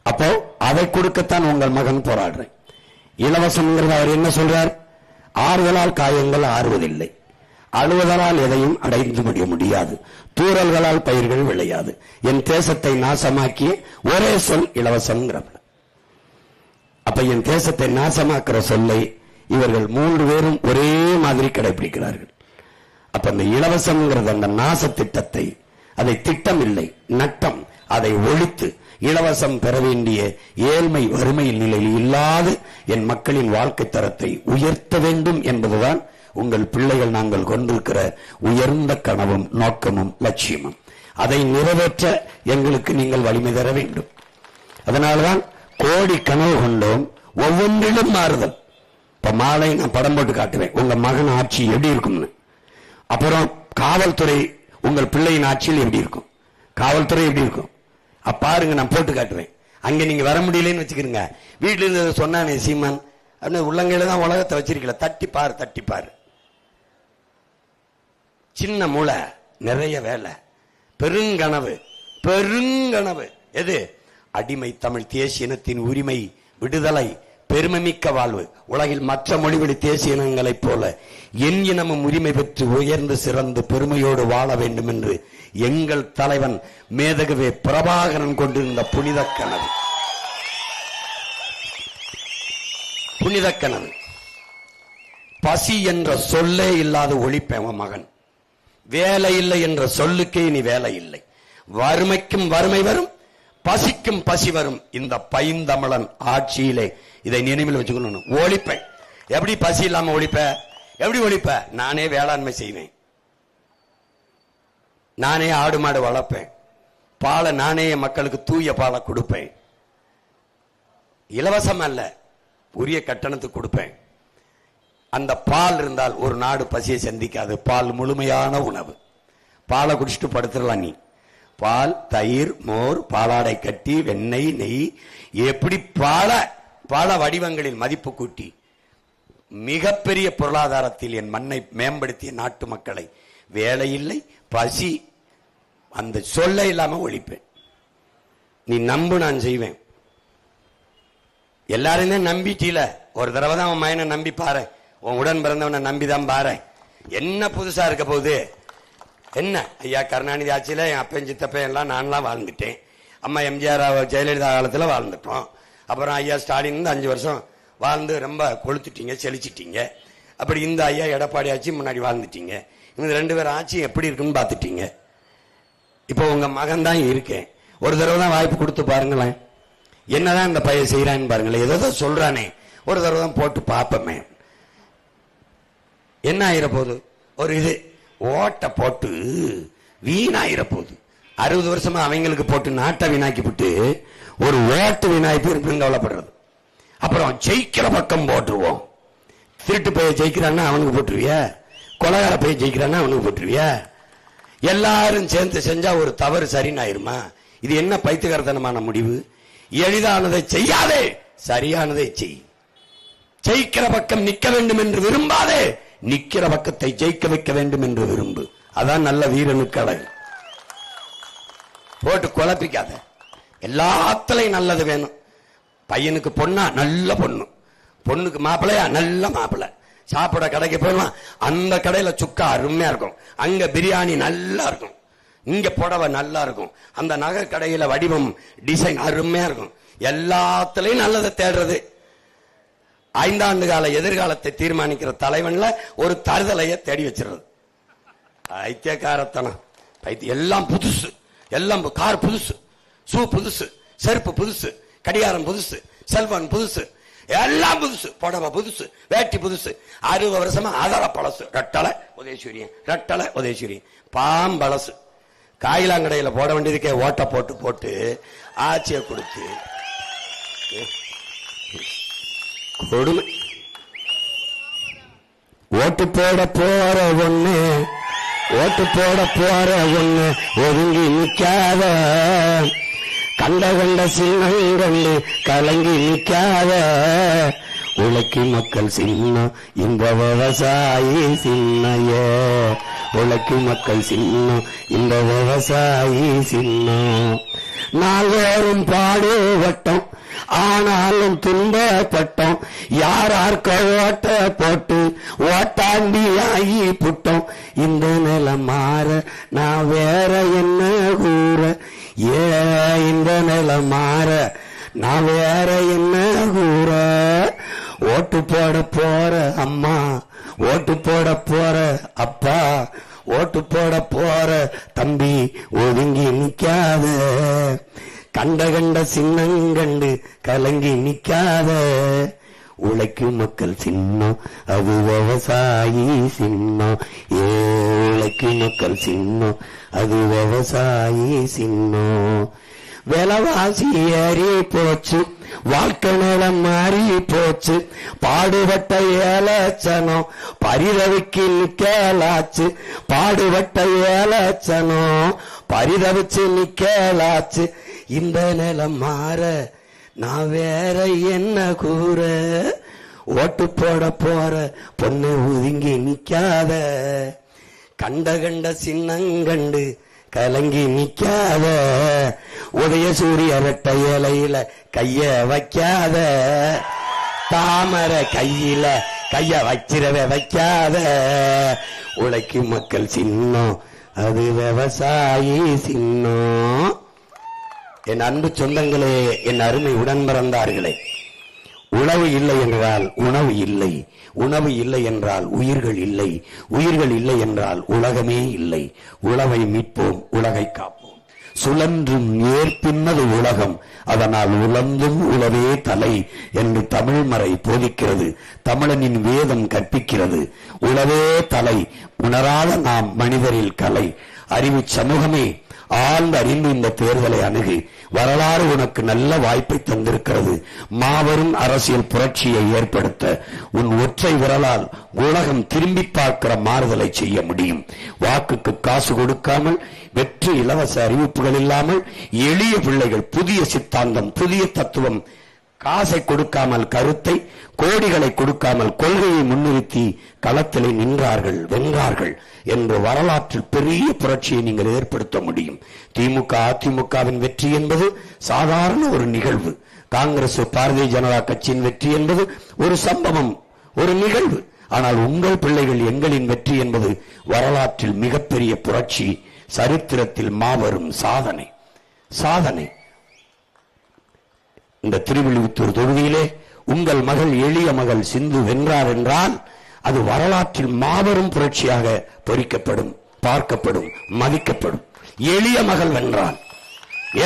அப்போ அதை கொடுக்கத்தான் உங்கள் மகன் போராடுறேன். இலவசம்ங்கிறது அவர் என்ன சொல்றார்? ஆறுதலால் காயங்கள் ஆறுவதில்லை, அழுவதலால் எதையும் அடைந்து முடியாது, தூறல்களால் பயிர்கள் விளையாது, என் தேசத்தை நாசமாக்கிய ஒரே சொல் இலவசம். அப்ப என் தேசத்தை நாசமாக்குற சொல்லை இவர்கள் 3 பேரும் ஒரே மாதிரி கடைபிடிக்கிறார்கள். அப்ப அந்த இலவசம்ங்கிறது அந்த நாச திட்டத்தை, அதை திட்டம் இல்லை நட்டம், அதை ஒழித்து இலவசம் பெற வேண்டிய ஏழ்மை வறுமை நிலையில் இல்லாது என் மக்களின் வாழ்க்கை தரத்தை உயர்த்த வேண்டும் என்பதுதான் உங்கள் பிள்ளைகள் நாங்கள் கொண்டிருக்கிற உயர்ந்த கனவும் நோக்கமும் லட்சியமும். அதை நிறைவேற்ற எங்களுக்கு நீங்கள் வலிமை தர வேண்டும். அதனால்தான் கோடி கனவு கொண்டோம், ஒவ்வொன்றிலும் மாறுதல். இப்ப மாலை நான் படம் போட்டு காட்டுவேன் உங்க மகன் ஆட்சி எப்படி இருக்கும்னு. அப்புறம் காவல்துறை உங்கள் பிள்ளையின் ஆட்சியில் எப்படி இருக்கும், காவல்துறை எப்படி இருக்கும் பாருங்க, நான் போட்டு காட்டுவேன். அங்க நீங்க வர முடியலன்னு வச்சுக்கிறீங்க, வீட்டுல இருந்து சொன்னானே சீமான் அப்படின்னு உள்ளங்கையில தான் உலகத்தை வச்சிருக்கல, தட்டிப்பாரு தட்டிப்பாரு. சின்ன மூளை, நிறைய வேலை, பெருங்கனவு பெருங்கனவு. எது? அடிமை தமிழ் தேசிய இனத்தின் உரிமை, விடுதலை, பெருமைமிக்க வாழ்வு. உலகில் மற்ற மொழிவழி தேசிய இனங்களைப் போல என் இனமும் உரிமை பெற்று உயர்ந்து சிறந்து பெருமையோடு வாழ வேண்டும் என்று எங்கள் தலைவன் மேதகவே பிரபாகரன் கொண்டிருந்த புனித கனவு. புனித கனவு. பசி என்ற சொல்லே இல்லாத ஒழிப்பேன் மகன். வேலை இல்லை என்ற சொல்லுக்கே இனி வேலை இல்லை. வறுமைக்கும் வறுமை வரும், பசிக்கும் பசி வரும். இந்த பைந்தமிழன் ஆட்சியிலே இதை நினைவில் வச்சுக்கணும். ஒழிப்பேன். எப்படி பசி இல்லாம ஒழிப்ப? எப்படி ஒழிப்ப? நானே வேளாண்மை செய்வேன், நானே ஆடு மாடு வளர்ப்பேன், பாலை நானே மக்களுக்கு தூய பாலை கொடுப்பேன். இலவசம் அல்ல, உரிய கட்டணத்துக்கு கொடுப்பேன். அந்த பால் இருந்தால் ஒரு நாடு பசியை சந்திக்காது. பால் முழுமையான உணவு. பாலை குடிச்சிட்டு படுத்துடலாம் நீ. பால், தயிர், மோர், பாலாடை கட்டி, வெண்ணெய், நெய், எப்படி பல வடிவங்களில் மதிப்பு கூட்டி மிகப்பெரிய பொருளாதாரத்தில் என் மண்ணை மேம்படுத்திய நாட்டு மக்களை வேலை இல்லை, பசி அந்த சொல்ல இல்லாம ஒழிப்பேன். நீ நம்பு, நான் செய்வேன். எல்லாருமே நம்பிட்டீல. ஒரு தடவை தான் உன் மயனை நம்பி பாரு, உன் உடன் பிறந்தவனை நம்பிதான் பாரு. என்ன புதுசா இருக்க போகுது? என்ன ஐயா கருணாநிதி ஆட்சியில என் அப்பன் சித்தப்பன் எல்லாம் நான்லாம் வாழ்ந்துட்டேன். அம்மா எம்ஜிஆர் ஜெயலலிதா காலத்துல வாழ்ந்துட்டோம். அப்புறம் ஐயா ஸ்டாலின் 5 வருஷம் வாழ்ந்து ரொம்ப கொளுத்துட்டீங்க, செழிச்சிட்டீங்க. அப்படி இந்த ஐயா எடப்பாடி ஆட்சி முன்னாடி வாழ்ந்துட்டீங்க. இந்த 2 பேர் ஆட்சி எப்படி இருக்குன்னு பாத்துட்டீங்க. இப்போ உங்க மகன் தான் இருக்கேன், ஒரு தடவை தான் வாய்ப்பு கொடுத்து பாருங்களேன். என்னதான் இந்த பையன் செய்யறான்னு பாருங்களேன். ஏதோ சொல்றானே, ஒரு தடவை தான் போட்டு பார்ப்பமே. என்ன ஆயிர போகுது? ஒரு இது ஓட்ட போட்டு வீணாயிர போகுது. 60 வருஷமா அவங்களுக்கு போட்டு நாட்டை வீணாக்கி விட்டு ஒரு ஓட்டு வீணாய்ப்பு இருக்குன்னு கவலைப்படுறது. அப்புறம் ஜெயிக்கிற பக்கம் போட்டுருவோம். திருட்டு பைய ஜெயிக்கிறான்னா அவனுக்கு போட்டுருவியா? கொலகார பைய ஜெயிக்கிறான்னா அவனுக்கு போட்டுருவியா? எல்லாரும் சேர்ந்து செஞ்சா ஒரு தவறு சரின்னு ஆயிருமா? இது என்ன பைத்தியகாரத்தனமான முடிவு? எளிதானதை செய்யாதே, சரியானதை செய். ஜெயிக்கிற பக்கம் நிக்க வேண்டும் என்று விரும்பாதே, நிக்கிற பக்கத்தை ஜெயிக்க வைக்க வேண்டும் என்று விரும்பு. அதான் நல்ல வீரனுக்கு அழகு. போட்டு குழப்பிக்காத. எல்லாத்துலயும் நல்லது வேணும். பையனுக்கு பொண்ணா நல்ல பொண்ணு, பொண்ணுக்கு மாப்பிள்ளையா நல்ல மாப்பிள்ளை. சாப்பிட கடைக்கு போகலாம், அந்த கடையில சுக்கா அருமையா இருக்கும், அங்க பிரியாணி நல்லா இருக்கும், இங்க புடவை நல்லா இருக்கும், அந்த நகை கடையில வடிவம் டிசைன் அருமையா இருக்கும். எல்லாத்துலயும் நல்லதை தேடுறது. 5 ஆண்டு கால எதிர்காலத்தை தீர்மானிக்கிற தலைவன்ல ஒரு தருதலைய தேடி வச்சிருது. ஐத்தியக்காரத்தனம். எல்லாம் புதுசு, எல்லாம் கார் புதுசு, ஷூ புதுசு, செருப்பு புதுசு, கடிகாரம் புதுசு, செல்போன் புதுசு, எல்லாம் புதுசு, புடவை புதுசு, வேட்டி புதுசு. 60 வருஷமா அதர பழசு. ரெட்டலை உதயசூரியன், ரெட்டலை உதயசூரியன், பாம்பழசு. காயிலாங்கடையில போட வேண்டியதுக்கே ஓட்ட போட்டு போட்டு ஆட்சியை கொடுத்து கொடுமை. ஓட்டு போட போற ஒண்ணு, ஓட்டு போட போற ஒண்ணு ஒதுங்கி நிக்காத, கண்ட கண்ட சின்னம் கண்டு கலங்கி நிக்காத. உழைக்கும் மக்கள் சின்னம் இந்த விவசாயி சின்னையே, உழைக்கும் மக்கள் சின்னம் இந்த விவசாயி சின்னம். நால்வேரும் பாடுபட்டோம், ஆனாலும் துன்பப்பட்டோம், யாரார்க்க ஓட்ட போட்டு ஓட்டாண்டி ஆகி புட்டோம். இந்த நிலம் மாற நான் வேற என்ன கூற, ஏ இந்த நிலம் மாற நான் வேற என்ன கூற. ஓட்டு போட போற அம்மா, ஓட்டு போட போற அப்பா, ஓட்டு போட போற தம்பி, ஒதுங்கி நிக்காத, கண்ட கண்ட சின்னங்கண்டு கலங்கி நிக்காத, உழைக்கும் மக்கள் சின்னம் அது விவசாயி சின்னம், உழைக்கும் மக்கள் சின்னம் அது விவசாயி சின்னம். விலைவாசி ஏறி போச்சு, வாழ்க்கை நிலம் மாறி போச்சு, பாடுபட்ட ஏலச்சனம் பரிதவிக்கு நிக்கலாச்சு, பாடுபட்ட ஏலச்சனம் பரிதவிச்சு நிக்கலாச்சு. இந்த நிலம் மாற நான் வேற என்ன கூற, ஓட்டு போட போற பொண்ணு ஒதுங்கி நிக்காத, கண்ட கண்ட சின்னங்கண்டு கலங்கி நிக்காத, உதய சூரிய ரெட்ட இலையில கைய வைக்காத, தாமரை கையில கைய வச்சிரவே வைக்காத, உழைக்கும் மக்கள் சின்னம் அது விவசாயி சின்னம். என் அன்பு சொந்தங்களே, என் அருமை உடன் பிறந்தார்களே, உணவு இல்லை என்றால் உணவு இல்லை, உணவு இல்லை என்றால் உயிர்கள் இல்லை, உயிர்கள் இல்லை என்றால் உலகமே இல்லை. உழவை மீட்போம், உலகை காப்போம். சுழன்றும் ஏற்பின்னது உலகம், அதனால் உழந்தும் உழவே தலை என்று தமிழ் மறை போதிக்கிறது, தமிழனின் வேதம் கற்பிக்கிறது. உழவே தலை, உணராத நாம் மனிதரில் கலை. அறிவு சமூகமே, ஆழ்ந்து அறிந்து இந்த தேர்தலை அணுகி, வரலாறு உனக்கு நல்ல வாய்ப்பை தந்திருக்கிறது. மாபெரும் அரசியல் புரட்சியை ஏற்படுத்த உன் ஒற்றை விரலால் உலகம் திரும்பி பார்க்கிற மாறுதலை செய்ய முடியும். வாக்குக்கு காசு கொடுக்காமல், வெற்றி இலவச அறிவிப்புகள் இல்லாமல், எளிய பிள்ளைகள் புதிய சித்தாந்தம், புதிய தத்துவம், காசை கொடுக்காமல் கருத்தை, கோடிகளை கொடுக்காமல் கொள்கையை முன்னிறுத்தி களத்திலே நின்றார்கள், வென்றார்கள் என்று வரலாற்றில் பெரிய புரட்சியை நீங்கள் ஏற்படுத்த முடியும். திமுக அதிமுகவின் வெற்றி என்பது சாதாரண ஒரு நிகழ்வு. காங்கிரஸ் பாரதிய ஜனதா கட்சியின் வெற்றி என்பது ஒரு சம்பவம், ஒரு நிகழ்வு. ஆனால் உங்கள் பிள்ளைகள் எங்களின் வெற்றி என்பது வரலாற்றில் மிகப்பெரிய புரட்சி, சரித்திரத்தில் மாபெரும் சாதனை. சாதனை. இந்த திருவில்லிபுத்தூர் தொகுதியிலே உங்கள் மகள், எளிய மகள் சிந்து வென்றார் என்றால் அது வரலாற்றில் மாபெரும் புரட்சியாக பொறிக்கப்படும், பார்க்கப்படும், மதிக்கப்படும். எளிய மகள் வென்றால்,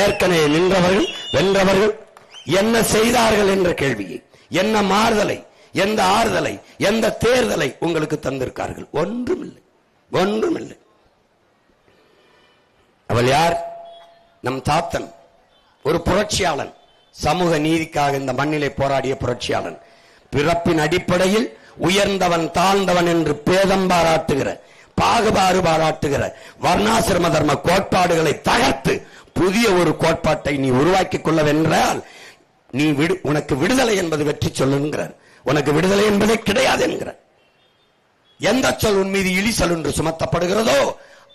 ஏற்கனவே நின்றவர்கள் வென்றவர்கள் என்ன செய்தார்கள் என்ற கேள்வியை, என்ன மாறுதலை, எந்த ஆறுதலை, எந்த தேர்தலை உங்களுக்கு தந்திருக்கார்கள்? ஒன்றுமில்லை, ஒன்றுமில்லை. அவள் யார்? நம் தாத்தன், ஒரு புரட்சியாளன், சமூக நீதிக்காக இந்த மண்ணிலே போராடிய புரட்சியாளன். பிறப்பின் அடிப்படையில் உயர்ந்தவன் தாழ்ந்தவன் என்று பேதம் பாராட்டுகிற, பாகுபாடு பாராட்டுகிற வர்ணாசிரம தர்ம கோட்பாடுகளை தகர்த்து புதிய ஒரு கோட்பாட்டை நீ உருவாக்கிக் கொள்ளவென்றால், நீ உனக்கு விடுதலை என்பது வெற்றி சொல்லுங்கிறார். உனக்கு விடுதலை என்பதே கிடையாது என்கிற. எந்த சொல் உன் மீது இழி சொல் என்று சுமத்தப்படுகிறதோ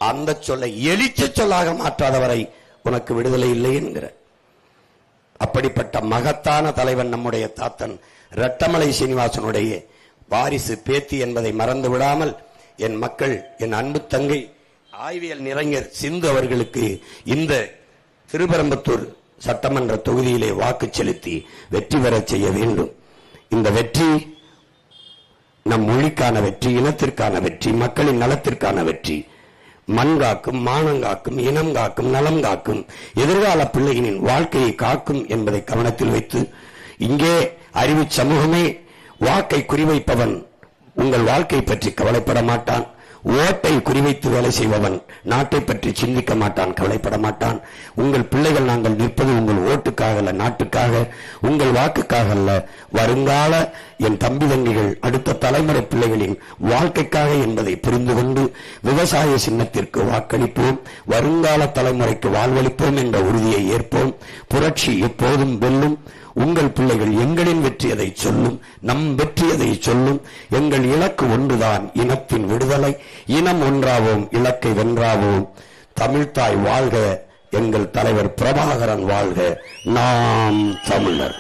அந்த சொல்லை எளிச்ச சொல்லாக மாற்றாதவரை உனக்கு விடுதலை இல்லை என்கிற. அப்படிப்பட்ட மகத்தான தலைவன் நம்முடைய தாத்தன் ரெட்டமலை சீனிவாசனுடைய வாரிசு, பேத்தி என்பதை மறந்து விடாமல், என் மக்கள், என் அன்பு தங்கை ஆய்வியல் நிறைஞர் சிந்து அவர்களுக்கு இந்த திருப்பரம்பத்தூர் சட்டமன்ற தொகுதியிலே வாக்கு செலுத்தி வெற்றி பெற செய்ய வேண்டும். இந்த வெற்றி நம் மொழிக்கான வெற்றி, இனத்திற்கான வெற்றி, மக்களின் நலத்திற்கான வெற்றி. மண் காக்கும், மானம் காக்கும், இனம் காக்கும், நலம் காக்கும், எதிர்கால பிள்ளைகளின் வாழ்க்கையை காக்கும் என்பதை கவனத்தில் வைத்து, இங்கே அறிவு சமூகமே, வாக்கை குறிவைப்பவன் உங்கள் வாழ்க்கை பற்றி கவலைப்பட மாட்டான். ஓட்டை குறிவைத்து வேலை செய்பவன் நாட்டை பற்றி சிந்திக்க மாட்டான், கவலைப்பட மாட்டான். உங்கள் பிள்ளைகள் நாங்கள் நிற்பது உங்கள் ஓட்டுக்காக அல்ல, நாட்டுக்காக, உங்கள் வாக்குக்காக அல்ல. வருங்கால என் தம்பி தங்கிகள், அடுத்த தலைமுறை பிள்ளைகளின் வாழ்க்கைக்காக என்பதை புரிந்து கொண்டு விவசாய சின்னத்திற்கு வாக்களிப்போம், வருங்கால தலைமுறைக்கு வாழ்வளிப்போம் என்ற உறுதியை ஏற்போம். புரட்சி எப்போதும் வெல்லும். உங்கள் பிள்ளைகள் எங்களின் வெற்றியதை சொல்லும், நம் வெற்றியதை சொல்லும். எங்கள் இலக்கு ஒன்றுதான், இனத்தின் விடுதலை. இனம் ஒன்றாவோம், இலக்கை வென்றாவோம். தமிழ்தாய் வாழ்க, எங்கள் தலைவர் பிரபாகரன் வாழ்க. நாம் தமிழர்.